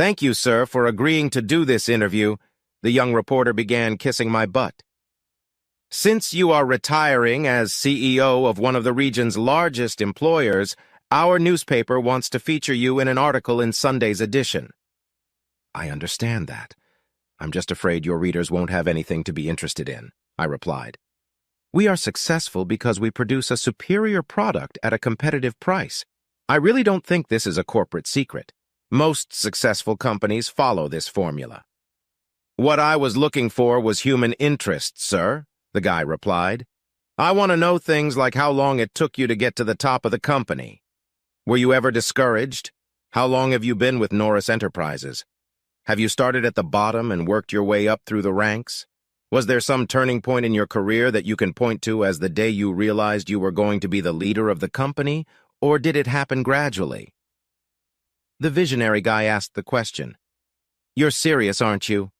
Thank you, sir, for agreeing to do this interview. The young reporter began kissing my butt. Since you are retiring as CEO of one of the region's largest employers, our newspaper wants to feature you in an article in Sunday's edition. I understand that. I'm just afraid your readers won't have anything to be interested in, I replied. We are successful because we produce a superior product at a competitive price. I really don't think this is a corporate secret. Most successful companies follow this formula. What I was looking for was human interest, sir, the guy replied. I want to know things like how long it took you to get to the top of the company. Were you ever discouraged? How long have you been with Norris Enterprises? Have you started at the bottom and worked your way up through the ranks? Was there some turning point in your career that you can point to as the day you realized you were going to be the leader of the company, or did it happen gradually? The visionary guy asked the question. You're serious, aren't you?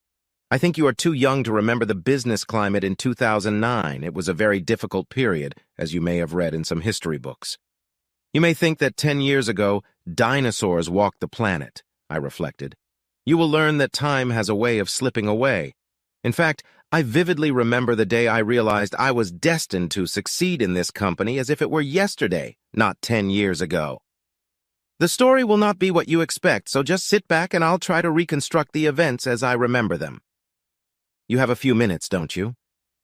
I think you are too young to remember the business climate in 2009. It was a very difficult period, as you may have read in some history books. You may think that 10 years ago, dinosaurs walked the planet, I reflected. You will learn that time has a way of slipping away. In fact, I vividly remember the day I realized I was destined to succeed in this company as if it were yesterday, not 10 years ago. The story will not be what you expect, so just sit back and I'll try to reconstruct the events as I remember them. You have a few minutes, don't you?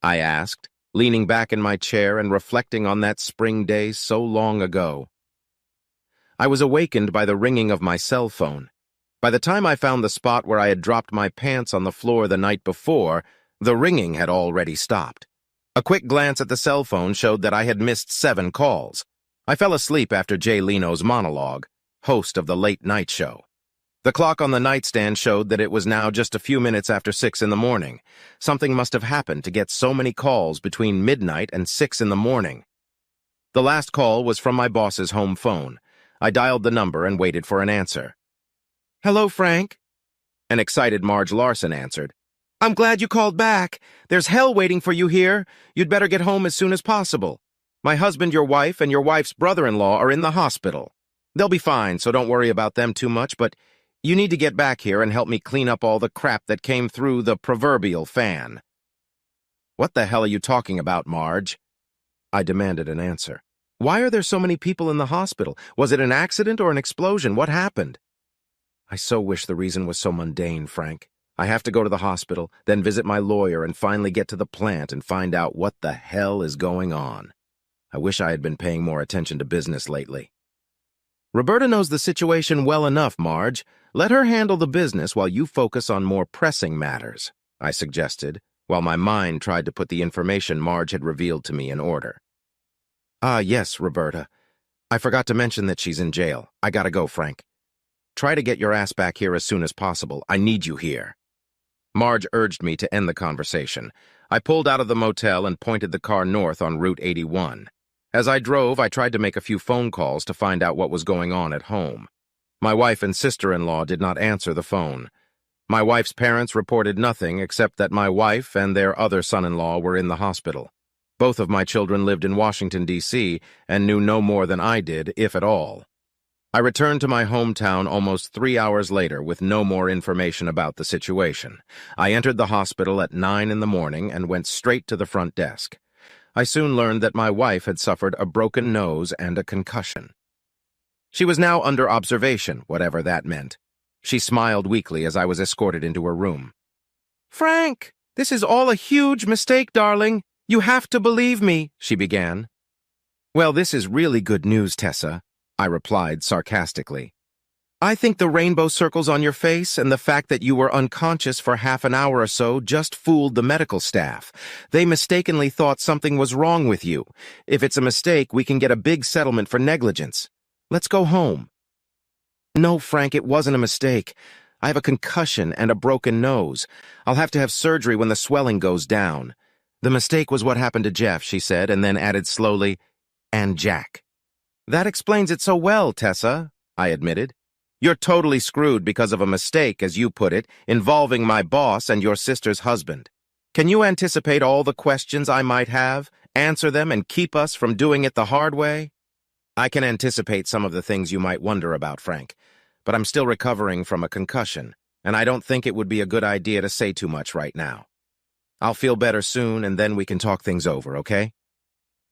I asked, leaning back in my chair and reflecting on that spring day so long ago. I was awakened by the ringing of my cell phone. By the time I found the spot where I had dropped my pants on the floor the night before, the ringing had already stopped. A quick glance at the cell phone showed that I had missed 7 calls. I fell asleep after Jay Leno's monologue, host of the late night show. The clock on the nightstand showed that it was now just a few minutes after 6 in the morning. Something must have happened to get so many calls between midnight and 6 in the morning. The last call was from my boss's home phone. I dialed the number and waited for an answer. Hello, Frank. An excited Marge Larson answered. I'm glad you called back. There's hell waiting for you here. You'd better get home as soon as possible. My husband, your wife, and your wife's brother-in-law are in the hospital. They'll be fine, so don't worry about them too much, but you need to get back here and help me clean up all the crap that came through the proverbial fan. What the hell are you talking about, Marge? I demanded an answer. Why are there so many people in the hospital? Was it an accident or an explosion? What happened? I so wish the reason was so mundane, Frank. I have to go to the hospital, then visit my lawyer, and finally get to the plant and find out what the hell is going on. I wish I had been paying more attention to business lately. Roberta knows the situation well enough, Marge. Let her handle the business while you focus on more pressing matters, I suggested, while my mind tried to put the information Marge had revealed to me in order. Yes, Roberta. I forgot to mention that she's in jail. I gotta go, Frank. Try to get your ass back here as soon as possible. I need you here. Marge urged me to end the conversation. I pulled out of the motel and pointed the car north on Route 81. As I drove, I tried to make a few phone calls to find out what was going on at home. My wife and sister-in-law did not answer the phone. My wife's parents reported nothing except that my wife and their other son-in-law were in the hospital. Both of my children lived in Washington, D.C., and knew no more than I did, if at all. I returned to my hometown almost 3 hours later with no more information about the situation. I entered the hospital at 9 in the morning and went straight to the front desk. I soon learned that my wife had suffered a broken nose and a concussion. She was now under observation, whatever that meant. She smiled weakly as I was escorted into her room. Frank, this is all a huge mistake, darling. You have to believe me, she began. Well, this is really good news, Tessa, I replied sarcastically. I think the rainbow circles on your face and the fact that you were unconscious for half an hour or so just fooled the medical staff. They mistakenly thought something was wrong with you. If it's a mistake, we can get a big settlement for negligence. Let's go home. No, Frank, it wasn't a mistake. I have a concussion and a broken nose. I'll have to have surgery when the swelling goes down. The mistake was what happened to Jeff, she said, and then added slowly, and Jack. That explains it so well, Tessa, I admitted. You're totally screwed because of a mistake, as you put it, involving my boss and your sister's husband. Can you anticipate all the questions I might have, answer them, and keep us from doing it the hard way? I can anticipate some of the things you might wonder about, Frank, but I'm still recovering from a concussion, and I don't think it would be a good idea to say too much right now. I'll feel better soon, and then we can talk things over, okay?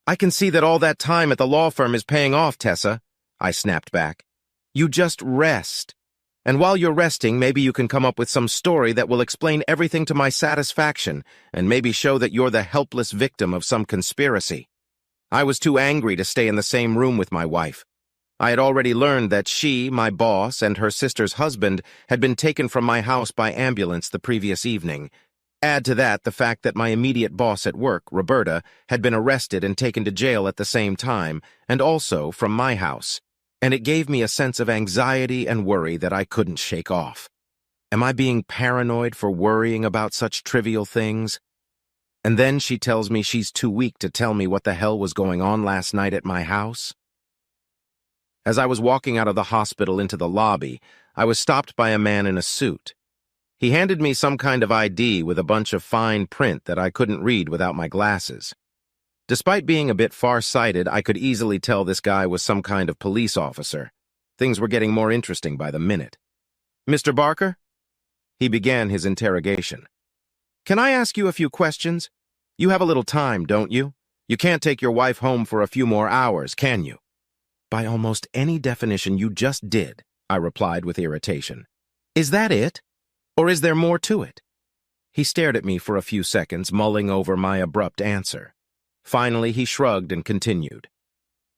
I can see that all that time at the law firm is paying off, Tessa, I snapped back. You just rest. And while you're resting, maybe you can come up with some story that will explain everything to my satisfaction and maybe show that you're the helpless victim of some conspiracy. I was too angry to stay in the same room with my wife. I had already learned that she, my boss, and her sister's husband had been taken from my house by ambulance the previous evening. Add to that the fact that my immediate boss at work, Roberta, had been arrested and taken to jail at the same time, and also from my house. And it gave me a sense of anxiety and worry that I couldn't shake off. Am I being paranoid for worrying about such trivial things? And then she tells me she's too weak to tell me what the hell was going on last night at my house? As I was walking out of the hospital into the lobby, I was stopped by a man in a suit. He handed me some kind of ID with a bunch of fine print that I couldn't read without my glasses. Despite being a bit far-sighted, I could easily tell this guy was some kind of police officer. Things were getting more interesting by the minute. "Mr. Barker?" He began his interrogation. "Can I ask you a few questions? You have a little time, don't you? You can't take your wife home for a few more hours, can you?" "By almost any definition, you just did," I replied with irritation. "Is that it? Or is there more to it?" He stared at me for a few seconds, mulling over my abrupt answer. Finally, he shrugged and continued.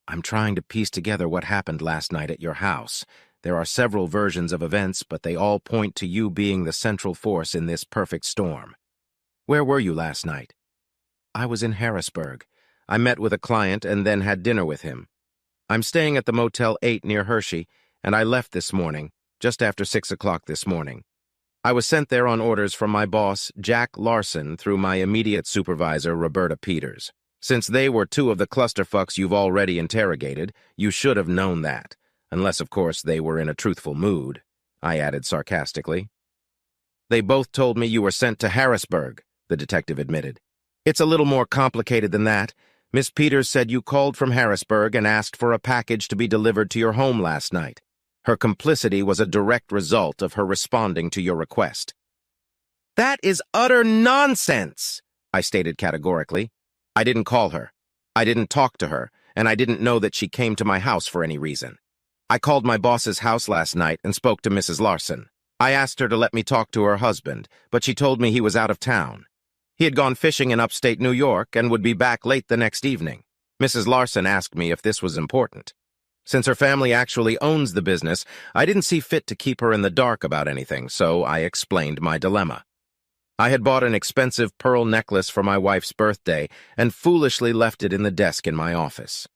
"I'm trying to piece together what happened last night at your house. There are several versions of events, but they all point to you being the central force in this perfect storm. Where were you last night?" "I was in Harrisburg. I met with a client and then had dinner with him. I'm staying at the Motel 8 near Hershey, and I left this morning, just after 6 o'clock this morning. I was sent there on orders from my boss, Jack Larson, through my immediate supervisor, Roberta Peters. Since they were two of the clusterfucks you've already interrogated, you should have known that, unless, of course, they were in a truthful mood," I added sarcastically. "They both told me you were sent to Harrisburg," the detective admitted. "It's a little more complicated than that. Miss Peters said you called from Harrisburg and asked for a package to be delivered to your home last night. Her complicity was a direct result of her responding to your request." "That is utter nonsense," I stated categorically. "I didn't call her. I didn't talk to her, and I didn't know that she came to my house for any reason. I called my boss's house last night and spoke to Mrs. Larson. I asked her to let me talk to her husband, but she told me he was out of town. He had gone fishing in upstate New York and would be back late the next evening. Mrs. Larson asked me if this was important. Since her family actually owns the business, I didn't see fit to keep her in the dark about anything, so I explained my dilemma. I had bought an expensive pearl necklace for my wife's birthday and foolishly left it in the desk in my office.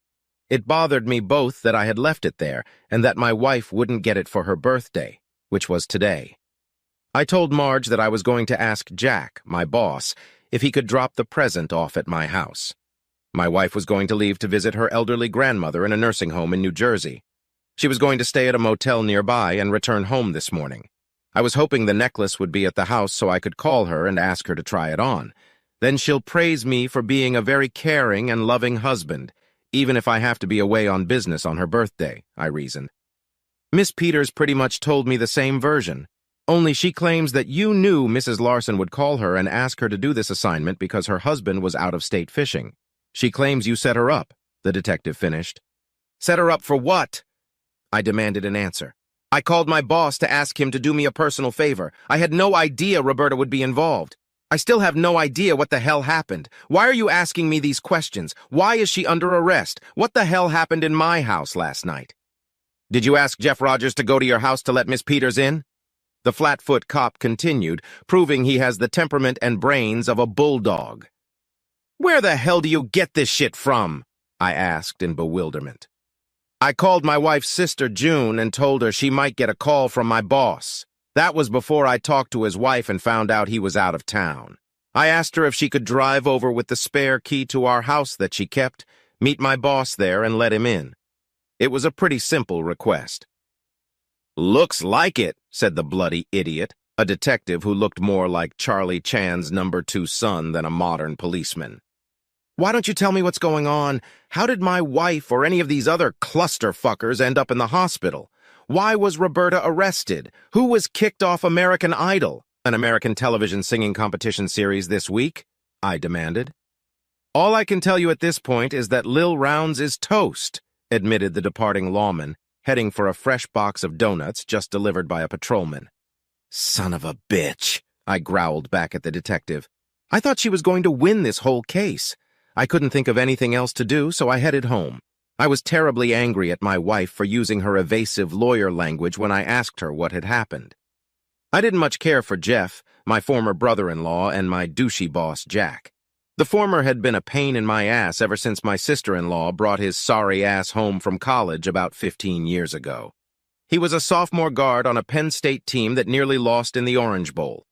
It bothered me both that I had left it there and that my wife wouldn't get it for her birthday, which was today. I told Marge that I was going to ask Jack, my boss, if he could drop the present off at my house. My wife was going to leave to visit her elderly grandmother in a nursing home in New Jersey. She was going to stay at a motel nearby and return home this morning. I was hoping the necklace would be at the house so I could call her and ask her to try it on. Then she'll praise me for being a very caring and loving husband, even if I have to be away on business on her birthday, I reasoned. Miss Peters pretty much told me the same version, only she claims that you knew Mrs. Larson would call her and ask her to do this assignment because her husband was out of state fishing. She claims you set her up, the detective finished. Set her up for what? I demanded an answer. I called my boss to ask him to do me a personal favor. I had no idea Roberta would be involved. I still have no idea what the hell happened. Why are you asking me these questions? Why is she under arrest? What the hell happened in my house last night? Did you ask Jeff Rogers to go to your house to let Miss Peters in? The flat-foot cop continued, proving he has the temperament and brains of a bulldog. Where the hell do you get this shit from? I asked in bewilderment. I called my wife's sister, June, and told her she might get a call from my boss. That was before I talked to his wife and found out he was out of town. I asked her if she could drive over with the spare key to our house that she kept, meet my boss there, and let him in. It was a pretty simple request. Looks like it, said the bloody idiot, a detective who looked more like Charlie Chan's number 2 son than a modern policeman. Why don't you tell me what's going on? How did my wife or any of these other clusterfuckers end up in the hospital? Why was Roberta arrested? Who was kicked off American Idol, an American television singing competition series, this week? I demanded. All I can tell you at this point is that Lil Rounds is toast, admitted the departing lawman, heading for a fresh box of donuts just delivered by a patrolman. Son of a bitch, I growled back at the detective. I thought she was going to win this whole case. I couldn't think of anything else to do, so I headed home. I was terribly angry at my wife for using her evasive lawyer language when I asked her what had happened. I didn't much care for Jeff, my former brother-in-law, and my douchey boss, Jack. The former had been a pain in my ass ever since my sister-in-law brought his sorry ass home from college about 15 years ago. He was a sophomore guard on a Penn State team that nearly lost in the Orange Bowl.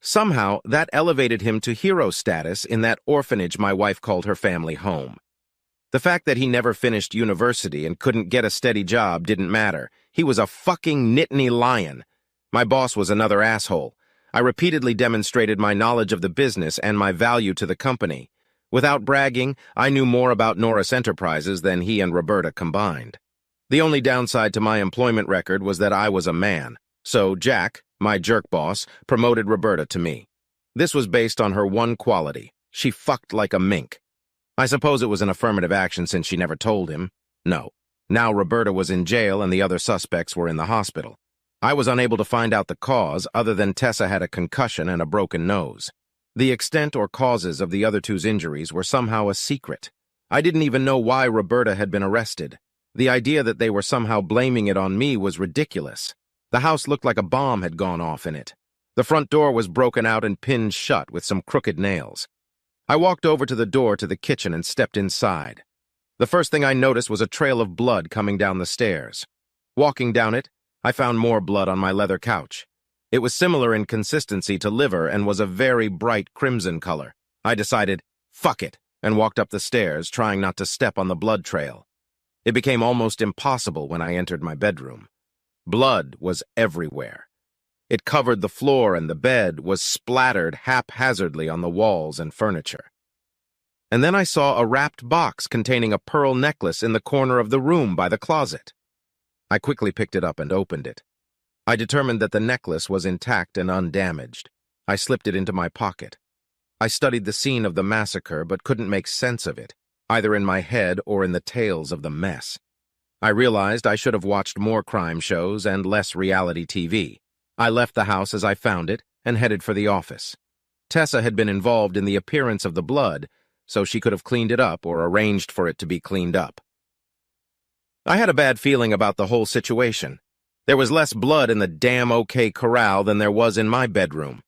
Somehow, that elevated him to hero status in that orphanage my wife called her family home. The fact that he never finished university and couldn't get a steady job didn't matter. He was a fucking Nittany lion. My boss was another asshole. I repeatedly demonstrated my knowledge of the business and my value to the company. Without bragging, I knew more about Norris Enterprises than he and Roberta combined. The only downside to my employment record was that I was a man. So Jack, my jerk boss, promoted Roberta to me. This was based on her one quality. She fucked like a mink. I suppose it was an affirmative action since she never told him. No. Now Roberta was in jail and the other suspects were in the hospital. I was unable to find out the cause other than Tessa had a concussion and a broken nose. The extent or causes of the other two's injuries were somehow a secret. I didn't even know why Roberta had been arrested. The idea that they were somehow blaming it on me was ridiculous. The house looked like a bomb had gone off in it. The front door was broken out and pinned shut with some crooked nails. I walked over to the door to the kitchen and stepped inside. The first thing I noticed was a trail of blood coming down the stairs. Walking down it, I found more blood on my leather couch. It was similar in consistency to liver and was a very bright crimson color. I decided, fuck it, and walked up the stairs, trying not to step on the blood trail. It became almost impossible when I entered my bedroom. Blood was everywhere. It covered the floor and the bed was splattered haphazardly on the walls and furniture. And then I saw a wrapped box containing a pearl necklace in the corner of the room by the closet. I quickly picked it up and opened it. I determined that the necklace was intact and undamaged. I slipped it into my pocket. I studied the scene of the massacre but couldn't make sense of it, either in my head or in the tales of the mess. I realized I should have watched more crime shows and less reality TV. I left the house as I found it and headed for the office. Tessa had been involved in the appearance of the blood, so she could have cleaned it up or arranged for it to be cleaned up. I had a bad feeling about the whole situation. There was less blood in the damn OK Corral than there was in my bedroom.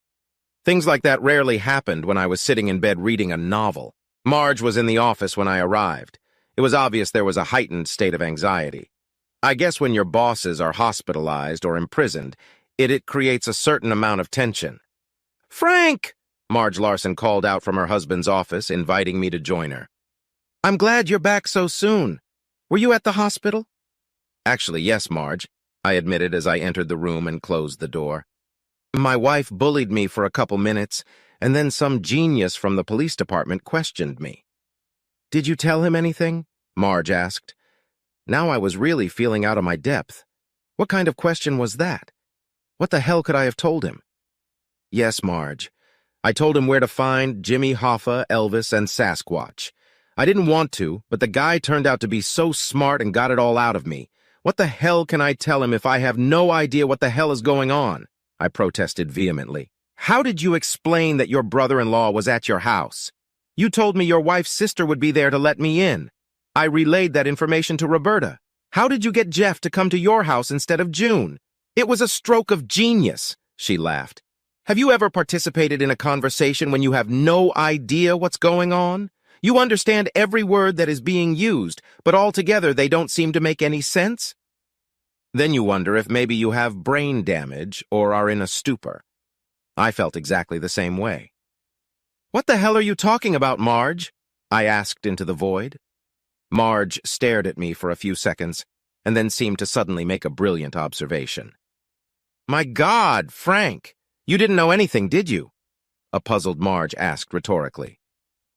Things like that rarely happened when I was sitting in bed reading a novel. Marge was in the office when I arrived. It was obvious there was a heightened state of anxiety. I guess when your bosses are hospitalized or imprisoned, it creates a certain amount of tension. "Frank!" Marge Larson called out from her husband's office, inviting me to join her. "I'm glad you're back so soon. Were you at the hospital?" "Actually, yes, Marge," I admitted as I entered the room and closed the door. "My wife bullied me for a couple minutes, and then some genius from the police department questioned me." "Did you tell him anything?" Marge asked. Now I was really feeling out of my depth. What kind of question was that? What the hell could I have told him? "Yes, Marge. I told him where to find Jimmy Hoffa, Elvis, and Sasquatch. I didn't want to, but the guy turned out to be so smart and got it all out of me. What the hell can I tell him if I have no idea what the hell is going on?" I protested vehemently. "How did you explain that your brother-in-law was at your house? You told me your wife's sister would be there to let me in. I relayed that information to Roberta. How did you get Jeff to come to your house instead of June? It was a stroke of genius," she laughed. "Have you ever participated in a conversation when you have no idea what's going on? You understand every word that is being used, but altogether they don't seem to make any sense? Then you wonder if maybe you have brain damage or are in a stupor." I felt exactly the same way. "What the hell are you talking about, Marge?" I asked into the void. Marge stared at me for a few seconds and then seemed to suddenly make a brilliant observation. "My God, Frank, you didn't know anything, did you?" a puzzled Marge asked rhetorically.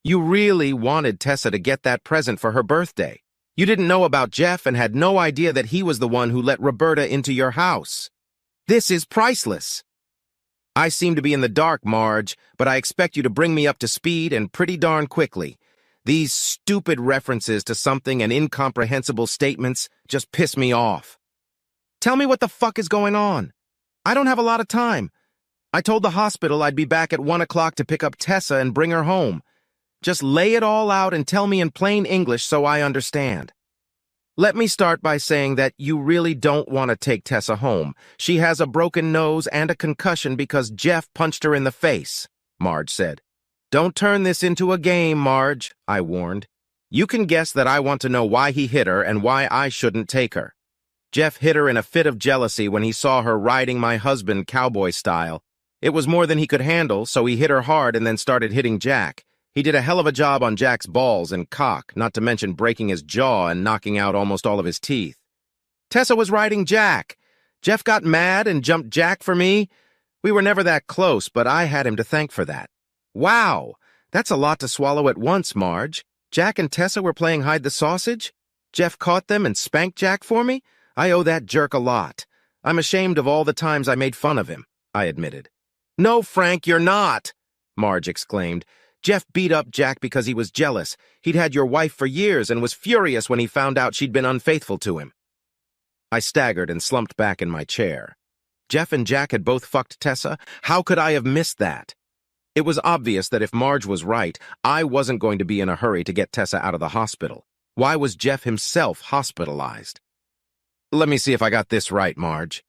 "You really wanted Tessa to get that present for her birthday. You didn't know about Jeff and had no idea that he was the one who let Roberta into your house. This is priceless. I seem to be in the dark, Marge, but I expect you to bring me up to speed and pretty darn quickly. These stupid references to something and incomprehensible statements just piss me off. Tell me what the fuck is going on. I don't have a lot of time. I told the hospital I'd be back at 1 o'clock to pick up Tessa and bring her home. Just lay it all out and tell me in plain English so I understand. Let me start by saying that you really don't want to take Tessa home. She has a broken nose and a concussion because Jeff punched her in the face, Marge said. Don't turn this into a game, Marge, I warned. You can guess that I want to know why he hit her and why I shouldn't take her. Jeff hit her in a fit of jealousy when he saw her riding my husband cowboy style. It was more than he could handle, so he hit her hard and then started hitting Jack. He did a hell of a job on Jack's balls and cock, not to mention breaking his jaw and knocking out almost all of his teeth. Tessa was riding Jack. Jeff got mad and jumped Jack for me. We were never that close, but I had him to thank for that. Wow, that's a lot to swallow at once, Marge. Jack and Tessa were playing hide the sausage? Jeff caught them and spanked Jack for me? I owe that jerk a lot. I'm ashamed of all the times I made fun of him, I admitted. No, Frank, you're not, Marge exclaimed. Jeff beat up Jack because he was jealous. He'd had your wife for years and was furious when he found out she'd been unfaithful to him. I staggered and slumped back in my chair. Jeff and Jack had both fucked Tessa? How could I have missed that? It was obvious that if Marge was right, I wasn't going to be in a hurry to get Tessa out of the hospital. Why was Jeff himself hospitalized? Let me see if I got this right, Marge.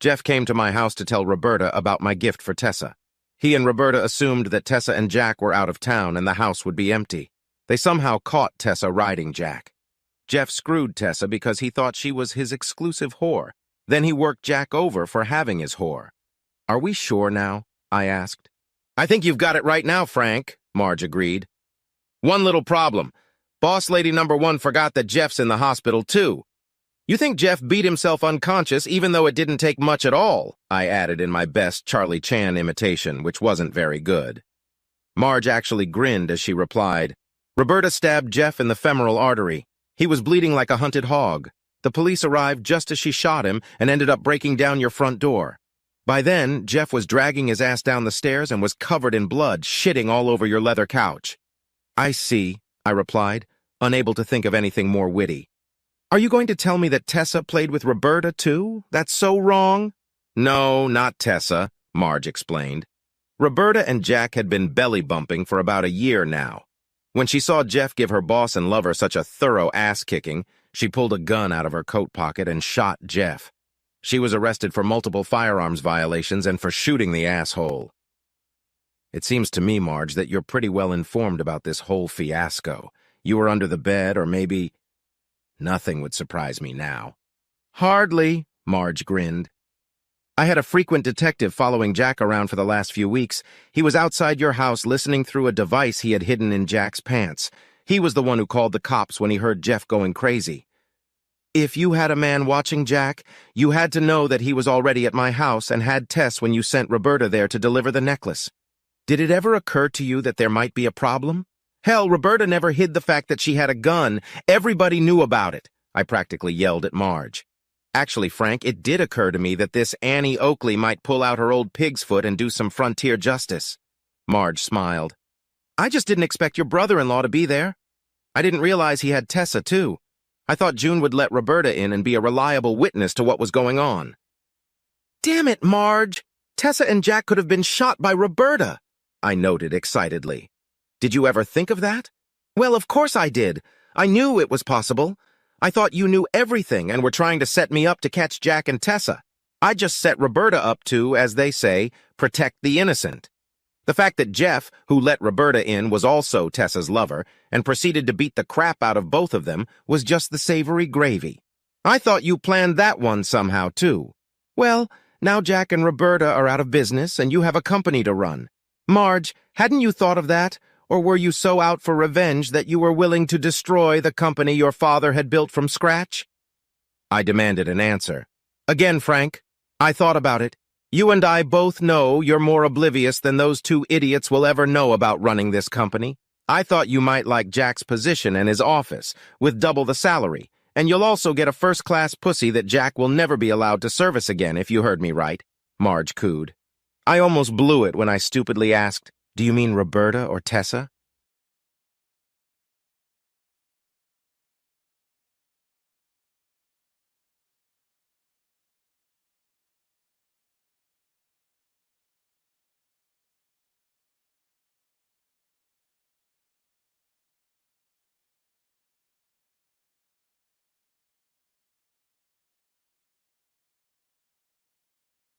Jeff came to my house to tell Roberta about my gift for Tessa. He and Roberta assumed that Tessa and Jack were out of town and the house would be empty. They somehow caught Tessa riding Jack. Jeff screwed Tessa because he thought she was his exclusive whore. Then he worked Jack over for having his whore. Are we sure now? I asked. I think you've got it right now, Frank, Marge agreed. One little problem. Boss lady number 1 forgot that Jeff's in the hospital, too. You think Jeff beat himself unconscious even though it didn't take much at all, I added in my best Charlie Chan imitation, which wasn't very good. Marge actually grinned as she replied, Roberta stabbed Jeff in the femoral artery. He was bleeding like a hunted hog. The police arrived just as she shot him and ended up breaking down your front door. By then, Jeff was dragging his ass down the stairs and was covered in blood, shitting all over your leather couch. I see, I replied, unable to think of anything more witty. Are you going to tell me that Tessa played with Roberta, too? That's so wrong. No, not Tessa, Marge explained. Roberta and Jack had been belly-bumping for about a year now. When she saw Jeff give her boss and lover such a thorough ass-kicking, she pulled a gun out of her coat pocket and shot Jeff. She was arrested for multiple firearms violations and for shooting the asshole. It seems to me, Marge, that you're pretty well informed about this whole fiasco. You were under the bed, or maybe... Nothing would surprise me now. Hardly, Marge grinned. I had a frequent detective following Jack around for the last few weeks. He was outside your house listening through a device he had hidden in Jack's pants. He was the one who called the cops when he heard Jeff going crazy. If you had a man watching Jack, you had to know that he was already at my house and had Tess when you sent Roberta there to deliver the necklace. Did it ever occur to you that there might be a problem? Hell, Roberta never hid the fact that she had a gun. Everybody knew about it. I practically yelled at Marge. Actually, Frank, it did occur to me that this Annie Oakley might pull out her old pig's foot and do some frontier justice. Marge smiled. I just didn't expect your brother-in-law to be there. I didn't realize he had Tessa, too. I thought June would let Roberta in and be a reliable witness to what was going on. Damn it, Marge! Tessa and Jack could have been shot by Roberta, I noted excitedly. Did you ever think of that? Well, of course I did. I knew it was possible. I thought you knew everything and were trying to set me up to catch Jack and Tessa. I just set Roberta up to, as they say, protect the innocent. The fact that Jeff, who let Roberta in, was also Tessa's lover and proceeded to beat the crap out of both of them was just the savory gravy. I thought you planned that one somehow, too. Well, now Jack and Roberta are out of business and you have a company to run. Marge, hadn't you thought of that? Or were you so out for revenge that you were willing to destroy the company your father had built from scratch? I demanded an answer. Again, Frank, I thought about it. You and I both know you're more oblivious than those two idiots will ever know about running this company. I thought you might like Jack's position and his office, with double the salary, and you'll also get a first-class pussy that Jack will never be allowed to service again, if you heard me right, Marge cooed. I almost blew it when I stupidly asked, "Do you mean Roberta or Tessa?"